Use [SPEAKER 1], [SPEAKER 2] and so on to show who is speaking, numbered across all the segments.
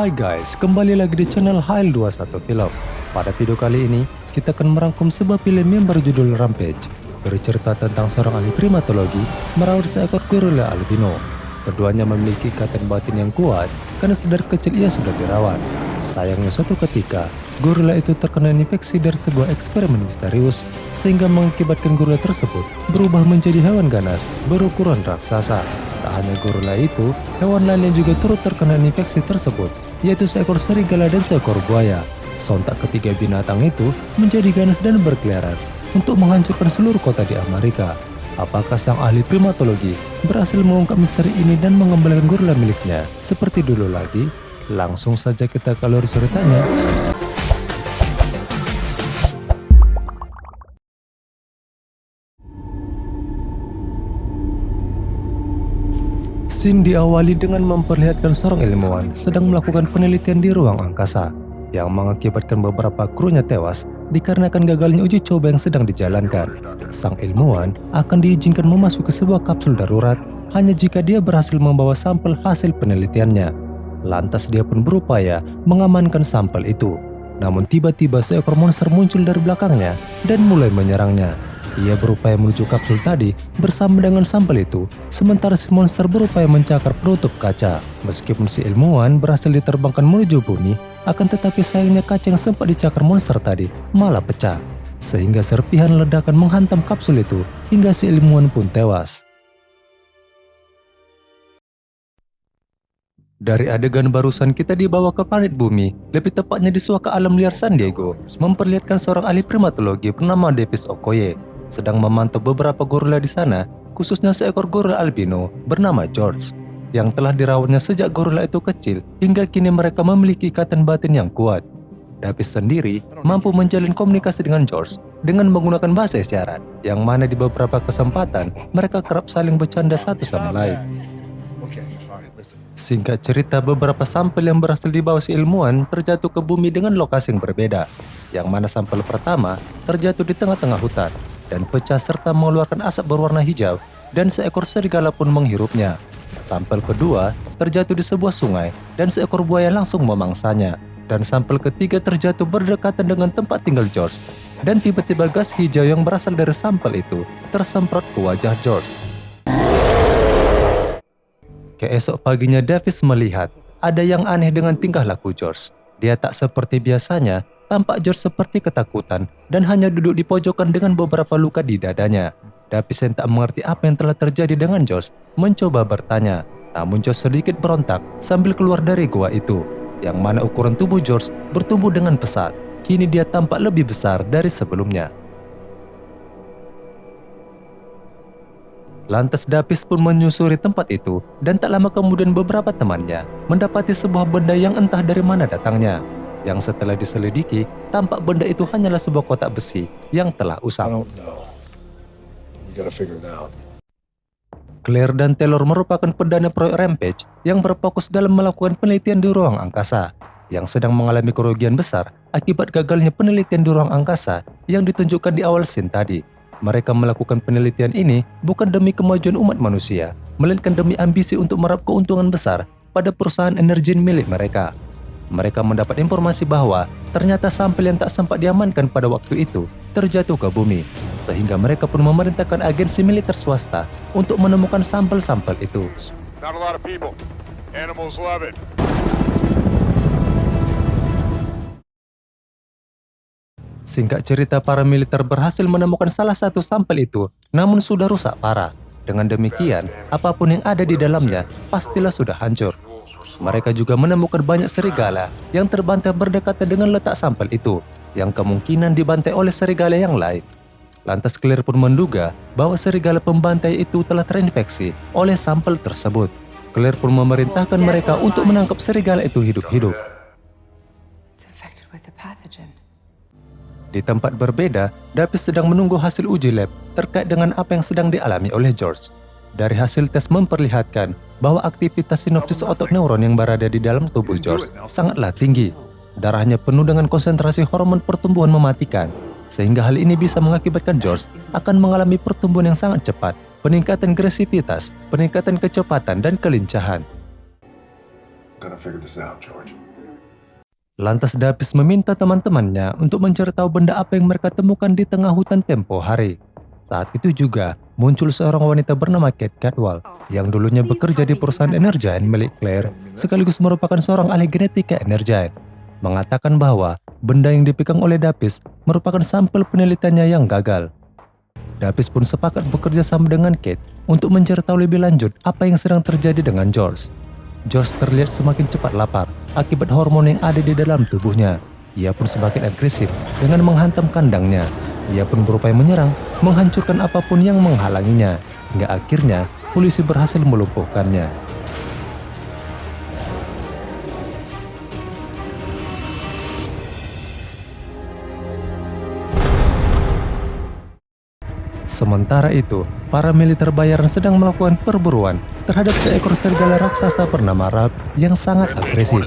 [SPEAKER 1] Hai guys, kembali lagi di channel Hail21 Film. Pada video kali ini, kita akan merangkum sebuah film yang berjudul Rampage, bercerita tentang seorang ahli primatologi merawat seekor gorila albino. Keduanya memiliki ikatan batin yang kuat karena sedari kecil ia sudah dirawat. Sayangnya suatu ketika, gorila itu terkena infeksi dari sebuah eksperimen misterius sehingga mengakibatkan gorila tersebut berubah menjadi hewan ganas berukuran raksasa. Tak hanya gorila itu, hewan lain yang juga turut terkena infeksi tersebut, yaitu seekor serigala dan seekor buaya. Sontak ketiga binatang itu menjadi ganas dan berkeliaran untuk menghancurkan seluruh kota di Amerika. Apakah sang ahli primatologi berhasil mengungkap misteri ini dan mengembalikan gorila miliknya seperti dulu lagi? Langsung saja kita ke alur ceritanya. Scene diawali dengan memperlihatkan seorang ilmuwan sedang melakukan penelitian di ruang angkasa yang mengakibatkan beberapa krunya tewas dikarenakan gagalnya uji coba yang sedang dijalankan. Sang ilmuwan akan diizinkan memasuki sebuah kapsul darurat hanya jika dia berhasil membawa sampel hasil penelitiannya. Lantas dia pun berupaya mengamankan sampel itu. Namun tiba-tiba seekor monster muncul dari belakangnya dan mulai menyerangnya. Ia berupaya menuju kapsul tadi bersama dengan sampel itu, sementara si monster berupaya mencakar penutup kaca. Meskipun si ilmuwan berhasil diterbangkan menuju bumi, akan tetapi sayangnya kaca yang sempat dicakar monster tadi malah pecah. Sehingga serpihan ledakan menghantam kapsul itu hingga si ilmuwan pun tewas. Dari adegan barusan kita dibawa ke planet bumi, lebih tepatnya di suaka alam liar San Diego, memperlihatkan seorang ahli primatologi bernama Davis Okoye sedang memantau beberapa gorila di sana, khususnya seekor gorila albino bernama George, yang telah dirawatnya sejak gorila itu kecil hingga kini mereka memiliki ikatan batin yang kuat. Davis sendiri mampu menjalin komunikasi dengan George dengan menggunakan bahasa isyarat, yang mana di beberapa kesempatan mereka kerap saling bercanda satu sama lain. Singkat cerita, beberapa sampel yang berhasil dibawa si ilmuwan terjatuh ke bumi dengan lokasi yang berbeda, yang mana sampel pertama terjatuh di tengah-tengah hutan dan pecah serta mengeluarkan asap berwarna hijau dan seekor serigala pun menghirupnya. Sampel kedua terjatuh di sebuah sungai dan seekor buaya langsung memangsanya. Dan sampel ketiga terjatuh berdekatan dengan tempat tinggal George, dan tiba-tiba gas hijau yang berasal dari sampel itu tersemprot ke wajah George. Keesok paginya Davis melihat ada yang aneh dengan tingkah laku George. Dia tak seperti biasanya, tampak George seperti ketakutan dan hanya duduk di pojokan dengan beberapa luka di dadanya. Davis yang tak mengerti apa yang telah terjadi dengan George mencoba bertanya, namun George sedikit berontak sambil keluar dari gua itu, yang mana ukuran tubuh George bertumbuh dengan pesat. Kini dia tampak lebih besar dari sebelumnya. Lantas Davis pun menyusuri tempat itu dan tak lama kemudian beberapa temannya mendapati sebuah benda yang entah dari mana datangnya. Yang setelah diselidiki, tampak benda itu hanyalah sebuah kotak besi yang telah usang. Claire dan Taylor merupakan pendana proyek Rampage yang berfokus dalam melakukan penelitian di ruang angkasa, yang sedang mengalami kerugian besar akibat gagalnya penelitian di ruang angkasa yang ditunjukkan di awal scene tadi. Mereka melakukan penelitian ini bukan demi kemajuan umat manusia, melainkan demi ambisi untuk meraup keuntungan besar pada perusahaan energi milik mereka. Mereka mendapat informasi bahwa ternyata sampel yang tak sempat diamankan pada waktu itu terjatuh ke bumi, sehingga mereka pun memerintahkan agensi militer swasta untuk menemukan sampel-sampel itu. Singkat cerita, para militer berhasil menemukan salah satu sampel itu, namun sudah rusak parah. Dengan demikian, apapun yang ada di dalamnya pastilah sudah hancur. Mereka juga menemukan banyak serigala yang terbantai berdekatan dengan letak sampel itu, yang kemungkinan dibantai oleh serigala yang lain. Lantas Claire pun menduga bahwa serigala pembantai itu telah terinfeksi oleh sampel tersebut. Claire pun memerintahkan mereka untuk menangkap serigala itu hidup-hidup. Di tempat berbeda, Davis sedang menunggu hasil uji lab terkait dengan apa yang sedang dialami oleh George. Dari hasil tes memperlihatkan bahwa aktivitas sinopsis otot neuron yang berada di dalam tubuh George sangatlah tinggi. Darahnya penuh dengan konsentrasi hormon pertumbuhan mematikan, sehingga hal ini bisa mengakibatkan George akan mengalami pertumbuhan yang sangat cepat, peningkatan agresivitas, peningkatan kecepatan dan kelincahan. Lantas Davis meminta teman-temannya untuk mencari tahu benda apa yang mereka temukan di tengah hutan tempo hari. Saat itu juga muncul seorang wanita bernama Kate Cadwell yang dulunya bekerja di perusahaan Energine milik Claire sekaligus merupakan seorang ahli genetika Energine. Mengatakan bahwa benda yang dipegang oleh Davis merupakan sampel penelitiannya yang gagal. Davis pun sepakat bekerja sama dengan Kate untuk mencari tahu lebih lanjut apa yang sedang terjadi dengan George. George terlihat semakin cepat lapar akibat hormon yang ada di dalam tubuhnya. Ia pun semakin agresif dengan menghantam kandangnya. Ia pun berupaya menyerang, menghancurkan apapun yang menghalanginya, hingga akhirnya polisi berhasil melumpuhkannya. Sementara itu, para militer bayaran sedang melakukan perburuan terhadap seekor serigala raksasa bernama Ralph yang sangat agresif.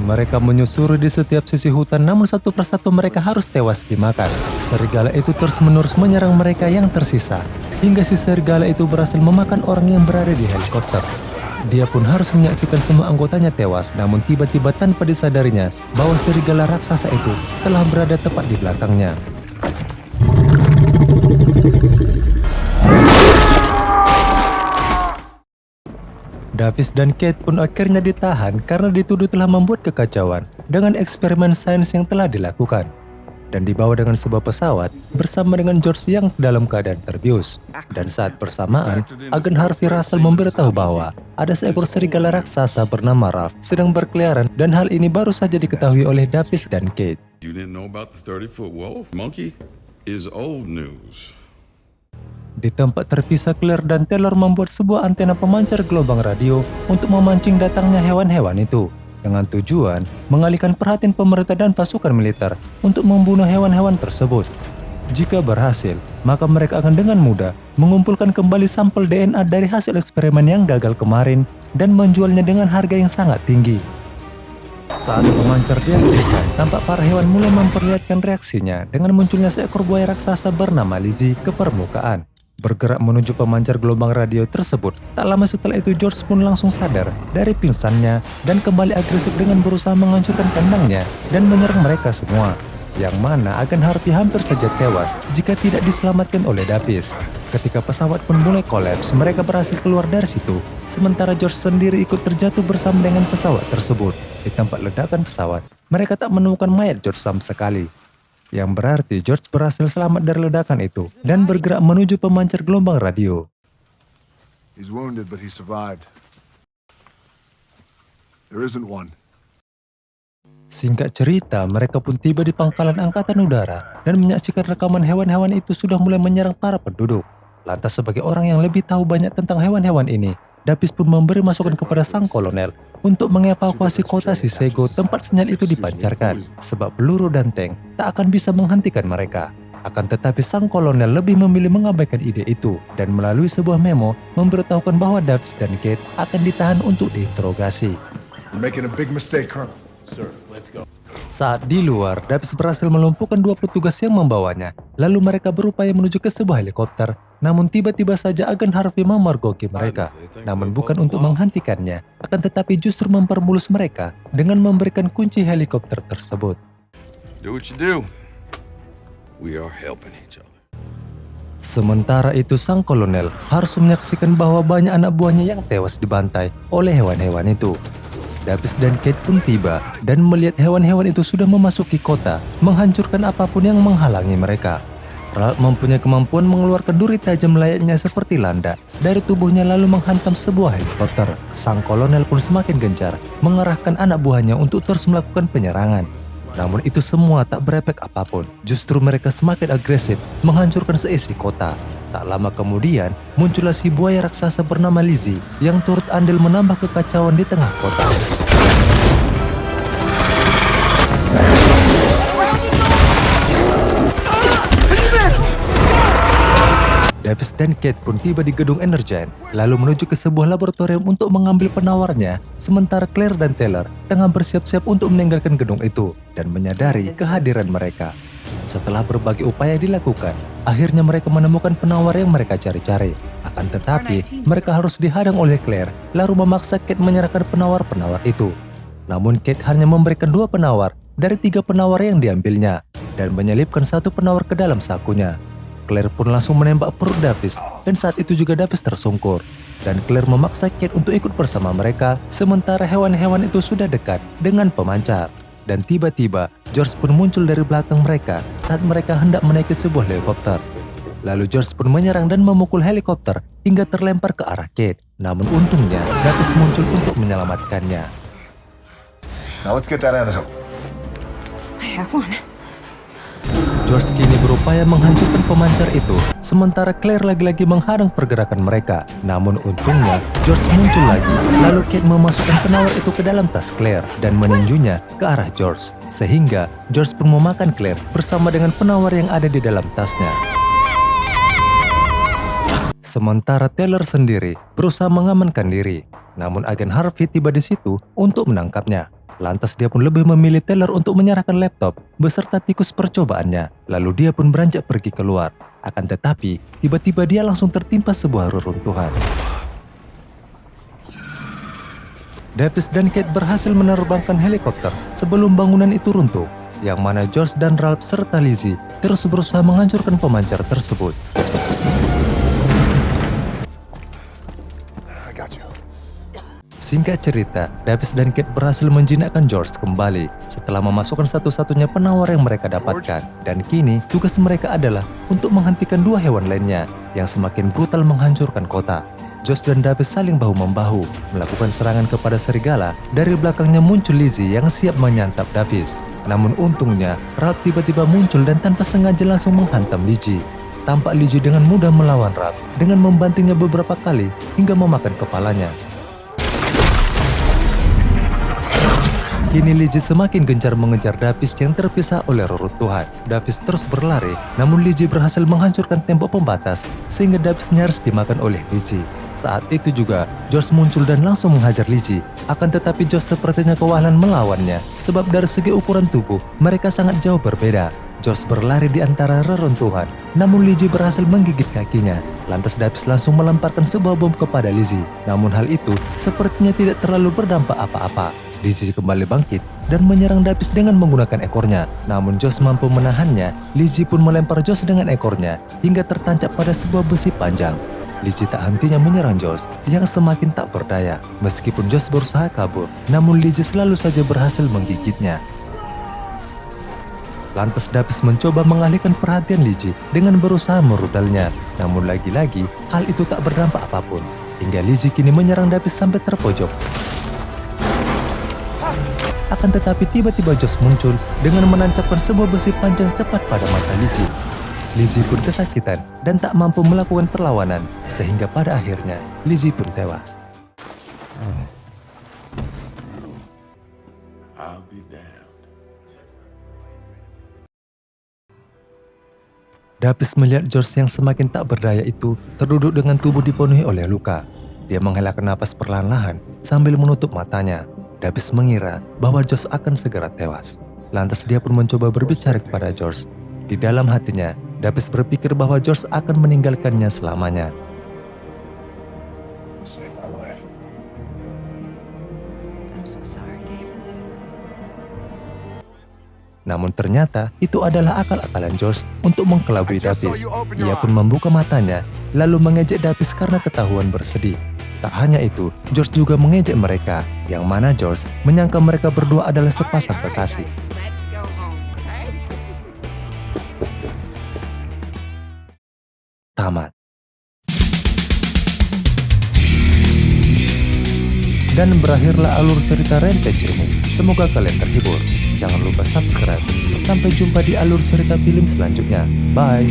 [SPEAKER 1] Mereka menyusuri di setiap sisi hutan, namun satu persatu mereka harus tewas dimakan. Serigala itu terus-menerus menyerang mereka yang tersisa, hingga si serigala itu berhasil memakan orang yang berada di helikopter. Dia pun harus menyaksikan semua anggotanya tewas, namun tiba-tiba tanpa disadarinya bahwa serigala raksasa itu telah berada tepat di belakangnya. Davis dan Kate pun akhirnya ditahan karena dituduh telah membuat kekacauan dengan eksperimen sains yang telah dilakukan, dan dibawa dengan sebuah pesawat bersama dengan George yang dalam keadaan terbius. Dan saat bersamaan, agen Harvey Russell memberitahu bahwa ada seekor serigala raksasa bernama Ralph sedang berkeliaran, dan hal ini baru saja diketahui oleh Davis dan Kate.
[SPEAKER 2] You didn't know about the 30-foot wolf? Monkey is old news.
[SPEAKER 1] Di tempat terpisah, Claire dan Taylor membuat sebuah antena pemancar gelombang radio untuk memancing datangnya hewan-hewan itu, dengan tujuan mengalihkan perhatian pemerintah dan pasukan militer untuk membunuh hewan-hewan tersebut. Jika berhasil, maka mereka akan dengan mudah mengumpulkan kembali sampel DNA dari hasil eksperimen yang gagal kemarin dan menjualnya dengan harga yang sangat tinggi. Saat pemancar diaktifkan, tampak para hewan mulai memperlihatkan reaksinya dengan munculnya seekor buaya raksasa bernama Lizzie ke permukaan, bergerak menuju pemancar gelombang radio tersebut. Tak lama setelah itu, George pun langsung sadar dari pingsannya dan kembali agresif dengan berusaha menghancurkan kandangnya dan menyerang mereka semua, yang mana agen Harvey hampir saja tewas jika tidak diselamatkan oleh Davis. Ketika pesawat pun mulai kolaps, mereka berhasil keluar dari situ, sementara George sendiri ikut terjatuh bersama dengan pesawat tersebut. Di tempat ledakan pesawat, mereka tak menemukan mayat George sama sekali, yang berarti George berhasil selamat dari ledakan itu dan bergerak menuju pemancar gelombang radio.
[SPEAKER 3] He's wounded, but he survived. There isn't one.
[SPEAKER 1] Singkat cerita, mereka pun tiba di pangkalan angkatan udara dan menyaksikan rekaman hewan-hewan itu sudah mulai menyerang para penduduk. Lantas sebagai orang yang lebih tahu banyak tentang hewan-hewan ini, Davis pun memberi masukan kepada sang kolonel untuk mengevakuasi kota Sisego tempat sinyal itu dipancarkan, sebab peluru dan tank tak akan bisa menghentikan mereka. Akan tetapi sang kolonel lebih memilih mengabaikan ide itu dan melalui sebuah memo memberitahukan bahwa Davis dan Kate akan ditahan untuk diinterogasi.
[SPEAKER 3] You're making a big mistake, Colonel.
[SPEAKER 2] Sir, let's go.
[SPEAKER 1] Saat di luar, Davis berhasil melumpuhkan dua petugas yang membawanya. Lalu mereka berupaya menuju ke sebuah helikopter. Namun tiba-tiba saja agen Harvey memergoki mereka. Namun bukan untuk menghentikannya, akan tetapi justru mempermulus mereka dengan memberikan kunci helikopter tersebut.
[SPEAKER 2] Do what you do. We are helping each other.
[SPEAKER 1] Sementara itu, sang kolonel harus menyaksikan bahwa banyak anak buahnya yang tewas dibantai oleh hewan-hewan itu. Davis dan Kate pun tiba dan melihat hewan-hewan itu sudah memasuki kota, menghancurkan apapun yang menghalangi mereka. Ralph mempunyai kemampuan mengeluarkan duri tajam layaknya seperti landak dari tubuhnya lalu menghantam sebuah helikopter. Sang kolonel pun semakin gencar mengerahkan anak buahnya untuk terus melakukan penyerangan. Namun itu semua tak berefek apapun. Justru mereka semakin agresif menghancurkan seisi kota. Tak lama kemudian, muncullah si buaya raksasa bernama Lizzie yang turut andil menambah kekacauan di tengah kota. Davis dan Kate pun tiba di gedung Energine, lalu menuju ke sebuah laboratorium untuk mengambil penawarnya, sementara Claire dan Taylor tengah bersiap-siap untuk meninggalkan gedung itu dan menyadari kehadiran mereka. Setelah berbagai upaya dilakukan, akhirnya mereka menemukan penawar yang mereka cari-cari. Akan tetapi, mereka harus dihadang oleh Claire, lalu memaksa Kate menyerahkan penawar-penawar itu. Namun Kate hanya memberikan dua penawar dari 3 penawar yang diambilnya dan menyelipkan 1 penawar ke dalam sakunya. Claire pun langsung menembak perut Davis dan saat itu juga Davis tersungkur. Dan Claire memaksa Kate untuk ikut bersama mereka sementara hewan-hewan itu sudah dekat dengan pemancar. Dan tiba-tiba George pun muncul dari belakang mereka saat mereka hendak menaiki sebuah helikopter. Lalu George pun menyerang dan memukul helikopter hingga terlempar ke arah Kate. Namun untungnya Davis muncul untuk menyelamatkannya.
[SPEAKER 3] Now let's get that antidote.
[SPEAKER 4] I have one.
[SPEAKER 1] George kini berupaya menghancurkan pemancar itu, sementara Claire lagi-lagi menghadang pergerakan mereka. Namun untungnya, George muncul lagi, lalu Kate memasukkan penawar itu ke dalam tas Claire dan meninjunya ke arah George. Sehingga George pun memakan Claire bersama dengan penawar yang ada di dalam tasnya. Sementara Taylor sendiri berusaha mengamankan diri, namun agen Harvey tiba di situ untuk menangkapnya. Lantas dia pun lebih memilih Taylor untuk menyerahkan laptop beserta tikus percobaannya. Lalu dia pun beranjak pergi keluar. Akan tetapi, tiba-tiba dia langsung tertimpa sebuah reruntuhan. Davis dan Kate berhasil menerbangkan helikopter sebelum bangunan itu runtuh, yang mana George dan Ralph serta Lizzie terus berusaha menghancurkan pemancar tersebut.
[SPEAKER 3] I got you.
[SPEAKER 1] Singkat cerita, Davis dan Kate berhasil menjinakkan George kembali setelah memasukkan satu-satunya penawar yang mereka dapatkan. Dan kini, tugas mereka adalah untuk menghentikan 2 hewan lainnya yang semakin brutal menghancurkan kota. George dan Davis saling bahu-membahu melakukan serangan kepada serigala. Dari belakangnya muncul Lizzie yang siap menyantap Davis. Namun untungnya, Ralph tiba-tiba muncul dan tanpa sengaja langsung menghantam Lizzie. Tampak Lizzie dengan mudah melawan Ralph dengan membantingnya beberapa kali hingga memakan kepalanya. Kini Lizzie semakin gencar mengejar Davis yang terpisah oleh reruntuhan. Davis terus berlari, namun Lizzie berhasil menghancurkan tembok pembatas sehingga Davis nyaris dimakan oleh Lizzie. Saat itu juga, George muncul dan langsung menghajar Lizzie. Akan tetapi George sepertinya kewalahan melawannya, sebab dari segi ukuran tubuh, mereka sangat jauh berbeda. George berlari di antara reruntuhan, namun Lizzie berhasil menggigit kakinya. Lantas Davis langsung melemparkan sebuah bom kepada Lizzie. Namun hal itu sepertinya tidak terlalu berdampak apa-apa. Lizzie kembali bangkit dan menyerang Davis dengan menggunakan ekornya. Namun George mampu menahannya. Lizzie pun melempar George dengan ekornya hingga tertancap pada sebuah besi panjang. Lizzie tak hentinya menyerang George yang semakin tak berdaya. Meskipun George berusaha kabur, namun Lizzie selalu saja berhasil menggigitnya. Lantas Davis mencoba mengalihkan perhatian Lizzie dengan berusaha merudalnya. Namun lagi-lagi hal itu tak berdampak apapun. Hingga Lizzie kini menyerang Davis sampai terpojok. Akan tetapi tiba-tiba George muncul dengan menancapkan sebuah besi panjang tepat pada mata Lizzie. Lizzie pun kesakitan dan tak mampu melakukan perlawanan, sehingga pada akhirnya Lizzie pun tewas.
[SPEAKER 2] I'll be damned.
[SPEAKER 1] Davis melihat George yang semakin tak berdaya itu terduduk dengan tubuh dipenuhi oleh luka. Dia menghela napas perlahan-lahan sambil menutup matanya. Davis mengira bahwa George akan segera tewas. Lantas dia pun mencoba berbicara kepada George. Di dalam hatinya, Davis berpikir bahwa George akan meninggalkannya selamanya.
[SPEAKER 3] Save my life.
[SPEAKER 4] I'm so sorry, Davis.
[SPEAKER 1] Namun ternyata itu adalah akal-akalan George untuk mengkelabui Davis. Ia pun membuka matanya lalu mengejek Davis karena ketahuan bersedih. Tak hanya itu, George juga mengejek mereka, yang mana George menyangka mereka berdua adalah sepasang kekasih.
[SPEAKER 4] Let's go home, okay?
[SPEAKER 1] Tamat. Dan berakhirlah alur cerita Rampage ini. Semoga kalian terhibur. Jangan lupa subscribe. Sampai jumpa di alur cerita film selanjutnya. Bye.